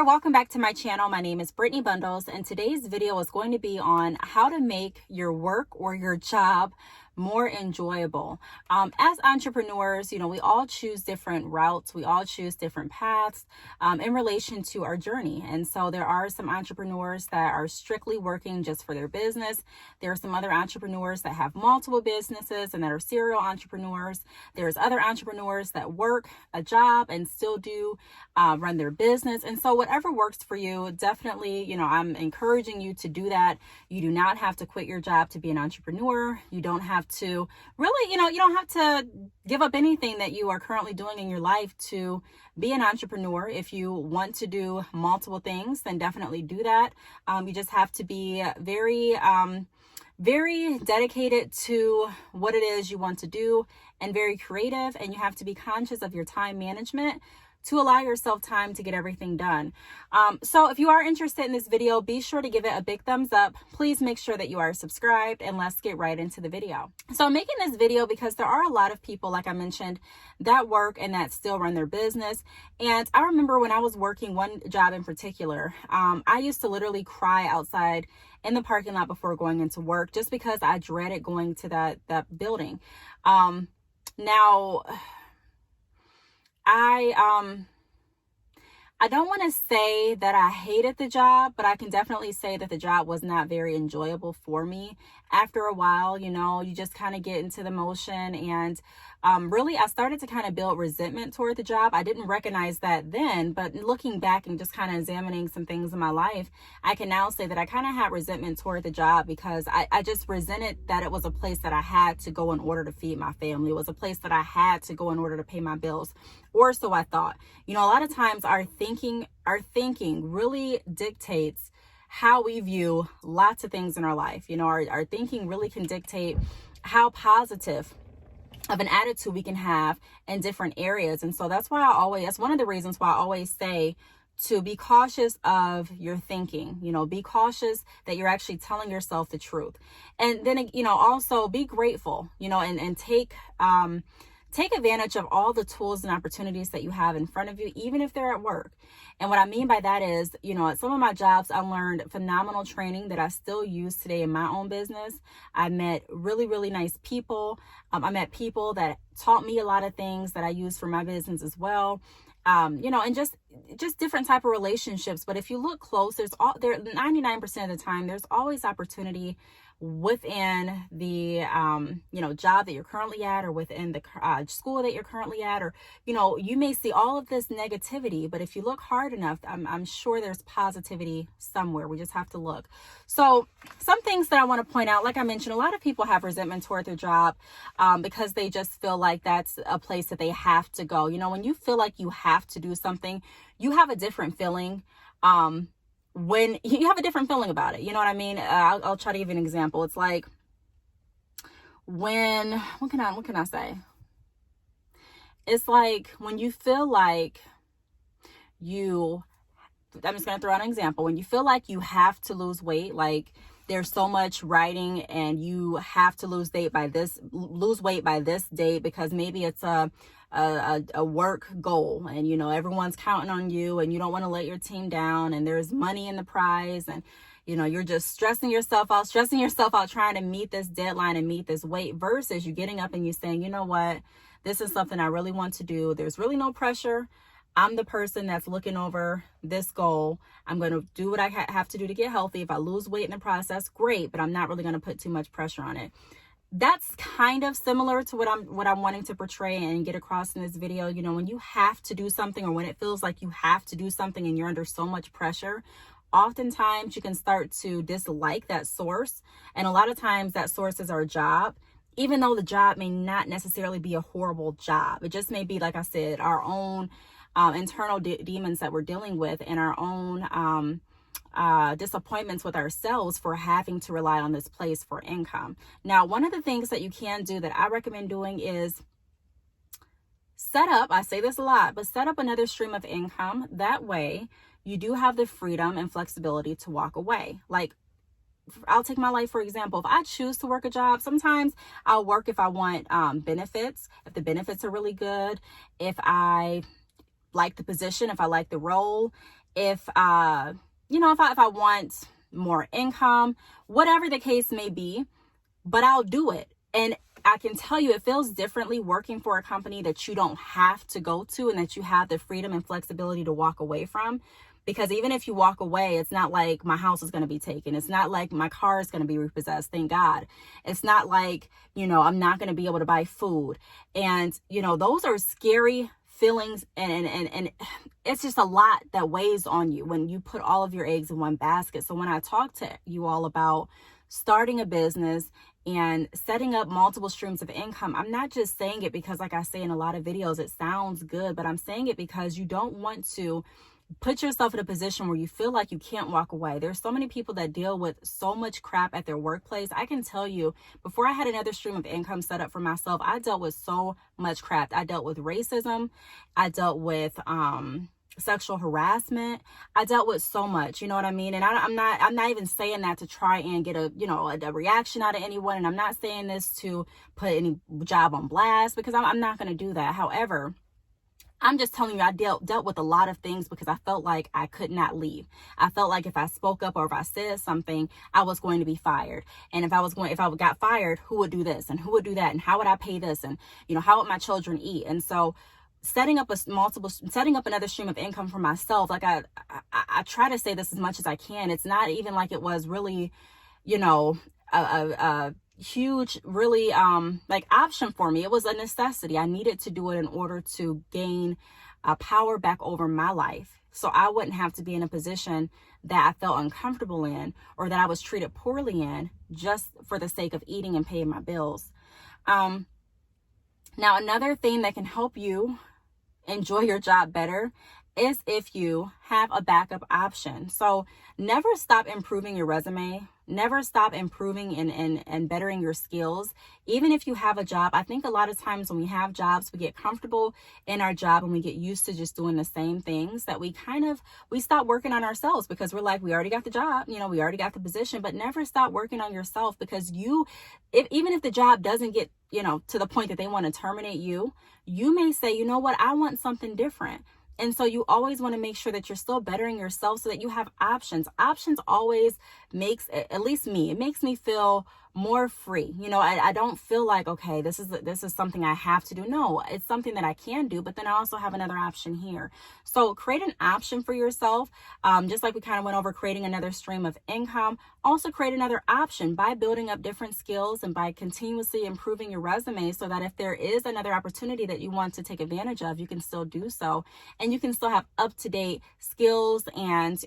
there, welcome back to my channel. My name is Brittany Bundles, and today's video is going to be on how to make your work or your job more enjoyable. As entrepreneurs, we all choose different routes. We all choose different paths in relation to our journey. And so there are some entrepreneurs that are strictly working just for their business. There are some other entrepreneurs that have multiple businesses and that are serial entrepreneurs. There's other entrepreneurs that work a job and still do run their business. And so whatever works for you, definitely, I'm encouraging you to do that. You do not have to quit your job to be an entrepreneur. You don't have to really, you don't have to give up anything that you are currently doing in your life to be an entrepreneur. If you want to do multiple things, then definitely do that. You just have to be very dedicated to what it is you want to do and very creative. And you have to be conscious of your time management to allow yourself time to get everything done. So if you are interested in this video, be sure to give it a big thumbs up. Please make sure that you are subscribed, and let's get right into the video. So I'm making this video because there are a lot of people, like I mentioned, that work and that still run their business. And I remember when I was working one job in particular, I used to literally cry outside in the parking lot before going into work just because I dreaded going to that building. Now, I don't want to say that I hated the job, but I can definitely say that the job was not very enjoyable for me. After a while, you just kind of get into the motion, and really I started to kind of build resentment toward the job. I didn't recognize that then, but looking back and just kind of examining some things in my life, I can now say that I kind of had resentment toward the job because I just resented that it was a place that I had to go in order to feed my family. It was a place that I had to go in order to pay my bills, or so I thought. A lot of times our thinking really dictates how we view lots of things in our life. Our thinking really can dictate how positive of an attitude we can have in different areas. And so that's one of the reasons why I always say to be cautious of your thinking. Be cautious that you're actually telling yourself the truth. And then, also be grateful, and take advantage of all the tools and opportunities that you have in front of you, even if they're at work. And what I mean by that is, at some of my jobs, I learned phenomenal training that I still use today in my own business. I met really, really nice people. I met people that taught me a lot of things that I use for my business as well. And just different type of relationships. But if you look close, there's 99% of the time, there's always opportunity within the job that you're currently at, or within the school that you're currently at, or you may see all of this negativity, but if you look hard enough, I'm sure there's positivity somewhere. We just have to look. So some things that I want to point out, like I mentioned, a lot of people have resentment toward their job because they just feel like that's a place that they have to go. When you feel like you have to do something, you have a different feeling. When you have a different feeling about it, you know what I mean? I'll try to give you an example. It's like what can I say? It's like when you feel like I'm just going to throw out an example. When you feel like you have to lose weight, like there's so much writing and you have to lose weight by this date because maybe it's a work goal, and everyone's counting on you, and you don't want to let your team down, and there's money in the prize, and you're just stressing yourself out trying to meet this deadline and meet this weight, versus you getting up and you saying, you know what, this is something I really want to do. There's really no pressure. I'm the person that's looking over this goal. I'm going to do what I have to do to get healthy. If I lose weight in the process, great, but I'm not really going to put too much pressure on it. That's kind of similar to what I'm wanting to portray and get across in this video. When you have to do something, or when it feels like you have to do something and you're under so much pressure, oftentimes you can start to dislike that source. And a lot of times that source is our job, even though the job may not necessarily be a horrible job. It just may be, like I said, our own internal demons that we're dealing with, and our own disappointments with ourselves for having to rely on this place for income. Now, one of the things that you can do that I recommend doing is I say this a lot, but set up another stream of income. That way you do have the freedom and flexibility to walk away. Like, I'll take my life, for example. If I choose to work a job, sometimes I'll work if I want benefits, if the benefits are really good, if I like the position, if I like the role. if if I want more income, whatever the case may be, but I'll do it. And I can tell you, it feels differently working for a company that you don't have to go to and that you have the freedom and flexibility to walk away from. Because even if you walk away, it's not like my house is going to be taken. It's not like my car is going to be repossessed. Thank God. It's not like, I'm not going to be able to buy food. And, those are scary feelings, and it's just a lot that weighs on you when you put all of your eggs in one basket. So when I talk to you all about starting a business and setting up multiple streams of income, I'm not just saying it because, like I say in a lot of videos, it sounds good, but I'm saying it because you don't want to put yourself in a position where you feel like you can't walk away. There's so many people that deal with so much crap at their workplace. I can tell you, before I had another stream of income set up for myself, I dealt with so much crap. I dealt with racism. I dealt with sexual harassment. I dealt with so much, you know what I mean? And I'm not even saying that to try and get a reaction out of anyone. And I'm not saying this to put any job on blast, because I'm not going to do that. However, I'm just telling you, I dealt with a lot of things because I felt like I could not leave. I felt like if I spoke up or if I said something, I was going to be fired. And if I got fired, who would do this and who would do that? And how would I pay this? And, how would my children eat? And so setting up another stream of income for myself, like I try to say this as much as I can. It's not even like it was really, a huge, really option for me. It was a necessity. I needed to do it in order to gain power back over my life, so I wouldn't have to be in a position that I felt uncomfortable in, or that I was treated poorly in, just for the sake of eating and paying my bills. Now, another thing that can help you enjoy your job better is if you have a backup option. So never stop improving your resume. Never stop improving and bettering your skills. Even if you have a job, I think a lot of times when we have jobs, we get comfortable in our job and we get used to just doing the same things, that we stop working on ourselves, because we're like, we already got the job, we already got the position. But never stop working on yourself, because even if the job doesn't get, to the point that they want to terminate you, you may say, you know what, I want something different. And so you always want to make sure that you're still bettering yourself so that you have options. Options always makes, at least me, it makes me feel more free. I don't feel like, okay, this is something I have to do. No, it's something that I can do, but then I also have another option here. So create an option for yourself. Just like we kind of went over creating another stream of income, also create another option by building up different skills and by continuously improving your resume, so that if there is another opportunity that you want to take advantage of, you can still do so. And you can still have up-to-date skills and,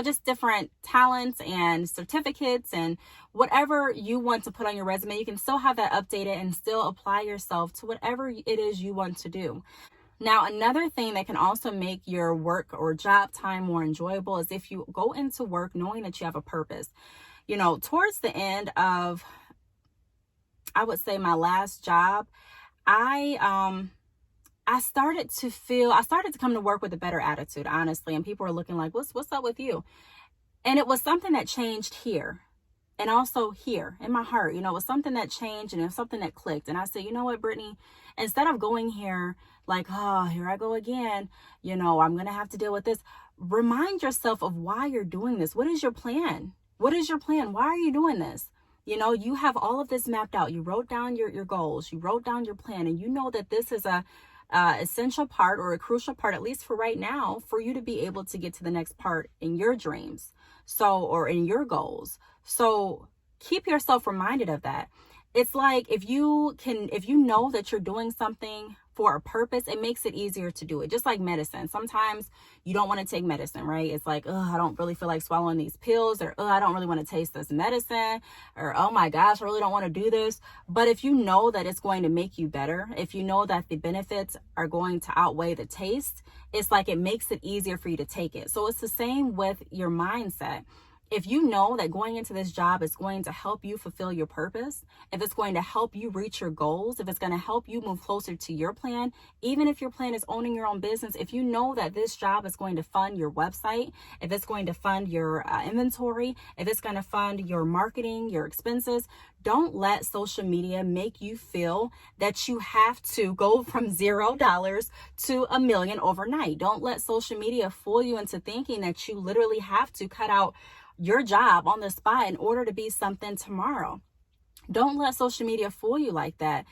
just different talents and certificates and whatever you want to put on your resume. You can still have that updated and still apply yourself to whatever it is you want to do. Now, another thing that can also make your work or job time more enjoyable is if you go into work knowing that you have a purpose. Towards the end of, I would say, my last job, I started to come to work with a better attitude, honestly. And people were looking like, what's up with you? And it was something that changed here. And also here in my heart, it was something that changed, and it was something that clicked. And I said, you know what, Brittany, instead of going here like, oh, here I go again, I'm going to have to deal with this. Remind yourself of why you're doing this. What is your plan? What is your plan? Why are you doing this? You have all of this mapped out. You wrote down your goals. You wrote down your plan, and you know that this is a essential part, or a crucial part, at least for right now, for you to be able to get to the next part in your dreams. Or in your goals. So keep yourself reminded of that. It's like if you know that you're doing something for a purpose, it makes it easier to do it. Just like medicine. Sometimes you don't want to take medicine, right? It's like, oh, I don't really feel like swallowing these pills, or oh, I don't really want to taste this medicine, or oh my gosh, I really don't want to do this. But if you know that it's going to make you better, if you know that the benefits are going to outweigh the taste, it's like it makes it easier for you to take it. So it's the same with your mindset. if you know that going into this job is going to help you fulfill your purpose, if it's going to help you reach your goals, if it's going to help you move closer to your plan, even if your plan is owning your own business, if you know that this job is going to fund your website, if it's going to fund your inventory, if it's going to fund your marketing, your expenses, don't let social media make you feel that you have to go from $0 to $1 million overnight. Don't let social media fool you into thinking that you literally have to cut out your job on the spot in order to be something tomorrow. Don't let social media fool you like that.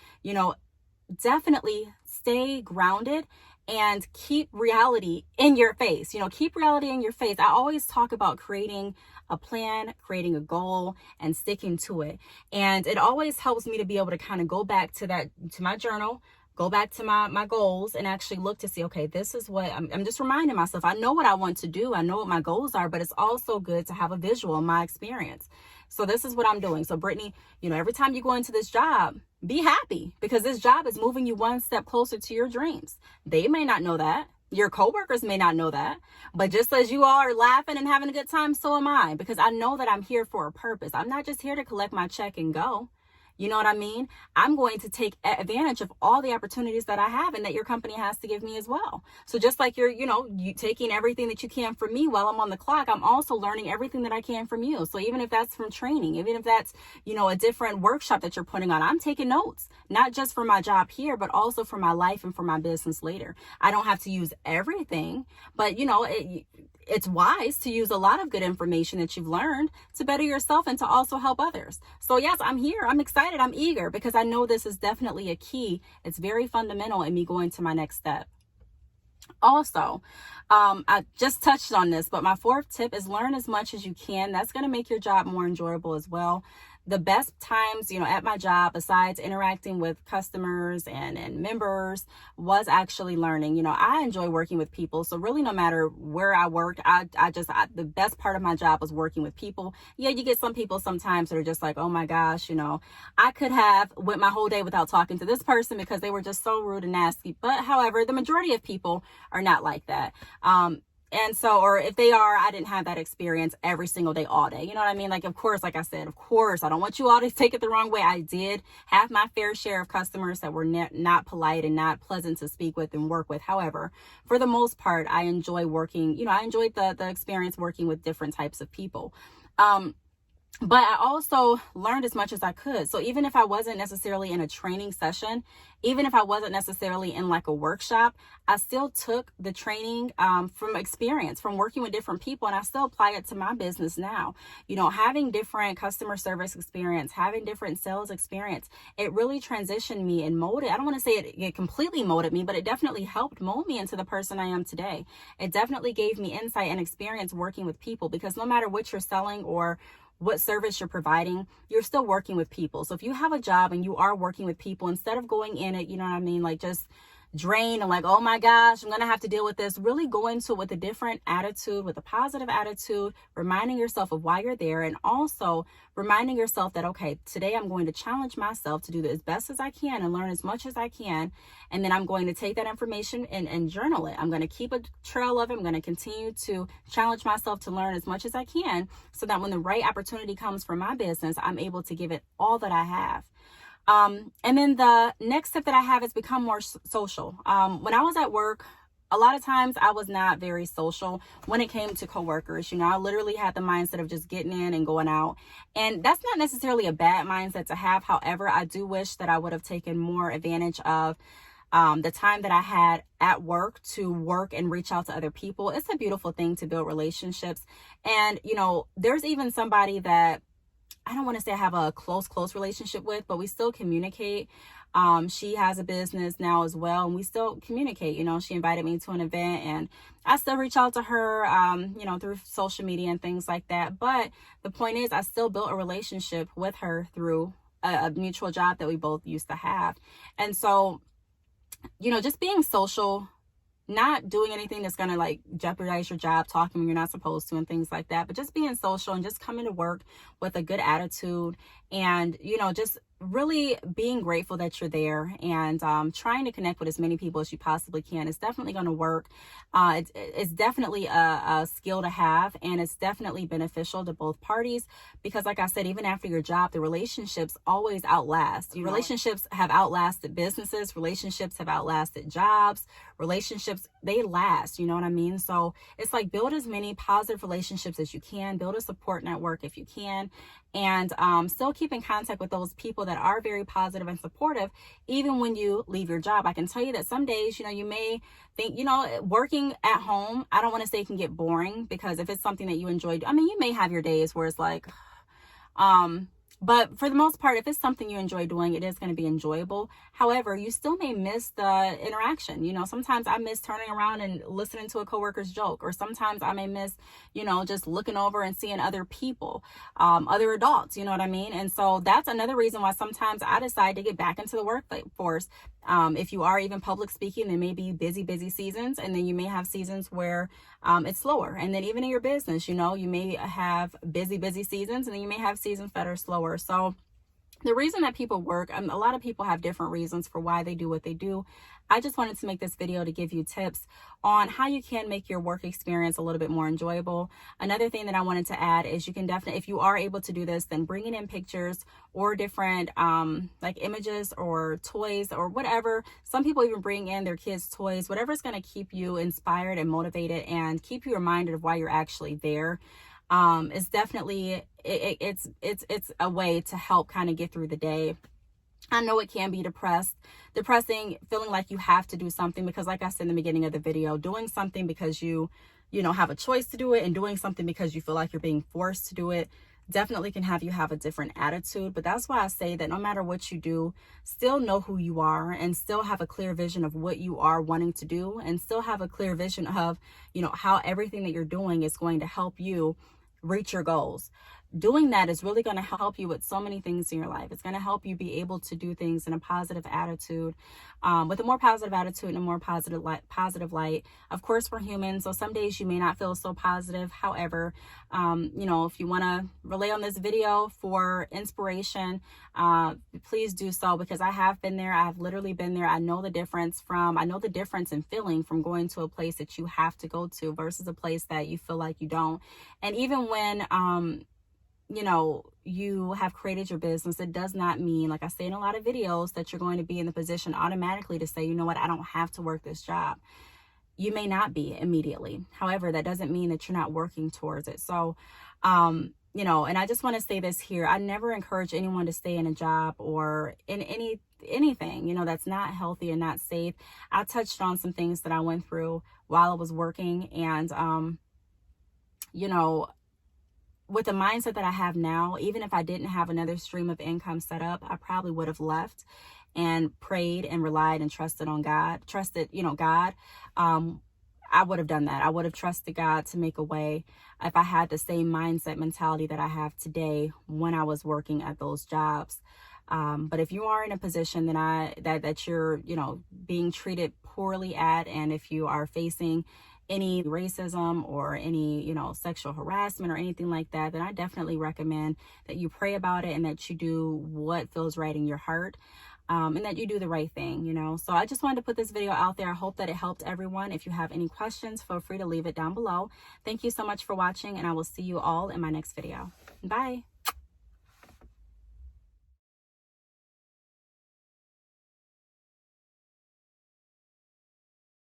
Definitely stay grounded and keep reality in your face. Keep reality in your face. I always talk about creating a plan, creating a goal, and sticking to it. And it always helps me to be able to kind of go back to my journal, go back to my goals, and actually look to see, okay, this is what I'm just reminding myself. I know what I want to do. I know what my goals are, but it's also good to have a visual in my experience. So this is what I'm doing. So Brittany, every time you go into this job, be happy, because this job is moving you one step closer to your dreams. They may not know that. Your coworkers may not know that, but just as you all are laughing and having a good time, so am I, because I know that I'm here for a purpose. I'm not just here to collect my check and go. You know what I mean? I'm going to take advantage of all the opportunities that I have and that your company has to give me as well. So just like you taking everything that you can from me while I'm on the clock, I'm also learning everything that I can from you. So even if that's from training, even if that's, a different workshop that you're putting on, I'm taking notes, not just for my job here, but also for my life and for my business later. I don't have to use everything, but it's wise to use a lot of good information that you've learned to better yourself and to also help others. So yes, I'm here. I'm excited. I'm eager, because I know this is definitely a key. It's very fundamental in me going to my next step. Also, I just touched on this, but my fourth tip is learn as much as you can. That's going to make your job more enjoyable as well. The best times, at my job, besides interacting with customers and members, was actually learning. I enjoy working with people. So really, no matter where I work, the best part of my job was working with people. Yeah, you get some people sometimes that are just like, oh my gosh, I could have went my whole day without talking to this person because they were just so rude and nasty. But however, the majority of people are not like that. And so, or if they are, I didn't have that experience every single day, all day. You know what I mean? Like, of course, like I said, I don't want you all to take it the wrong way. I did have my fair share of customers that were not polite and not pleasant to speak with and work with. However, for the most part, I enjoy working, I enjoyed the experience working with different types of people. But I also learned as much as I could. So even if I wasn't necessarily in a training session, even if I wasn't necessarily in like a workshop, I still took the training from experience, from working with different people, and I still apply it to my business now. Having different customer service experience, having different sales experience, it really transitioned me and molded. I don't want to say it completely molded me, but it definitely helped mold me into the person I am today. It definitely gave me insight and experience working with people, because no matter what you're selling or what service you're providing, you're still working with people. So if you have a job and you are working with people, instead of going in it, like just drained and like, oh my gosh, I'm going to have to deal with this, really go into it with a different attitude, with a positive attitude, reminding yourself of why you're there, and also reminding yourself that, okay, today I'm going to challenge myself to do as best as I can and learn as much as I can. And then I'm going to take that information and journal it. I'm going to keep a trail of it. I'm going to continue to challenge myself to learn as much as I can, so that when the right opportunity comes for my business, I'm able to give it all that I have. And then the next tip that I have is become more social. When I was at work, a lot of times I was not very social when it came to coworkers. I literally had the mindset of just getting in and going out. And that's not necessarily a bad mindset to have. However, I do wish that I would have taken more advantage of the time that I had at work to work and reach out to other people. It's a beautiful thing to build relationships. And, there's even somebody that I don't want to say I have a close relationship with, but we still communicate. She has a business now as well, and we still communicate. She invited me to an event, and I still reach out to her, through social media and things like that. But the point is, I still built a relationship with her through a mutual job that we both used to have. And so, just being social, not doing anything that's going to like jeopardize your job, talking when you're not supposed to and things like that, but just being social and just coming to work with a good attitude and, just really being grateful that you're there, and trying to connect with as many people as you possibly can is definitely going to work. It's definitely a skill to have, and it's definitely beneficial to both parties, because like I said, even after your job, the relationships always outlast. Relationships have outlasted businesses, relationships have outlasted jobs, relationships, they last, you know what I mean? So it's like, build as many positive relationships as you can, build a support network if you can, and still keep in contact with those people that are very positive and supportive, even when you leave your job. I can tell you that some days, you may think, working at home, I don't want to say it can get boring, because if it's something that you enjoy, I mean, you may have your days where it's like, but for the most part, if it's something you enjoy doing, it is going to be enjoyable. However, you still may miss the interaction. Sometimes I miss turning around and listening to a coworker's joke, or sometimes I may miss, just looking over and seeing other people, other adults, you know what I mean? And so that's another reason why sometimes I decide to get back into the workforce. If you are even public speaking, there may be busy seasons, and then you may have seasons where it's slower. And then even in your business, you may have busy seasons, and then you may have seasons that are slower. So the reason that people work, a lot of people have different reasons for why they do what they do. I just wanted to make this video to give you tips on how you can make your work experience a little bit more enjoyable. Another thing that I wanted to add is, you can definitely, if you are able to do this, then bringing in pictures or different like images or toys or whatever. Some people even bring in their kids' toys, whatever's going to keep you inspired and motivated and keep you reminded of why you're actually there. Is definitely, it's a way to help kind of get through the day. I know it can be depressing, feeling like you have to do something, because like I said in the beginning of the video, doing something because you have a choice to do it, and doing something because you feel like you're being forced to do it, definitely can have you have a different attitude. But that's why I say that no matter what you do, still know who you are, and still have a clear vision of what you are wanting to do, and still have a clear vision of, how everything that you're doing is going to help you reach your goals. Doing that is really going to help you with so many things in your life. It's going to help you be able to do things in a positive attitude, with a more positive attitude and a more positive light. Of course, we're human, so some days you may not feel so positive. However, if you want to rely on this video for inspiration, please do so, because I have been there. I have literally been there. I know the difference in feeling from going to a place that you have to go to versus a place that you feel like you don't. And even when you have created your business, it does not mean, like I say in a lot of videos, that you're going to be in the position automatically to say, you know what, I don't have to work this job. You may not be immediately. However, that doesn't mean that you're not working towards it. So, and I just want to say this here. I never encourage anyone to stay in a job or in anything, that's not healthy and not safe. I touched on some things that I went through while I was working, and, with the mindset that I have now, even if I didn't have another stream of income set up, I probably would have left and prayed and relied and trusted on God, God. I would have done that. I would have trusted God to make a way if I had the same mindset mentality that I have today when I was working at those jobs. But if you are in a position that you're, being treated poorly at, and if you are facing any racism or any, sexual harassment or anything like that, then I definitely recommend that you pray about it, and that you do what feels right in your heart, and that you do the right thing, So I just wanted to put this video out there. I hope that it helped everyone. If you have any questions, feel free to leave it down below. Thank you so much for watching, and I will see you all in my next video. Bye.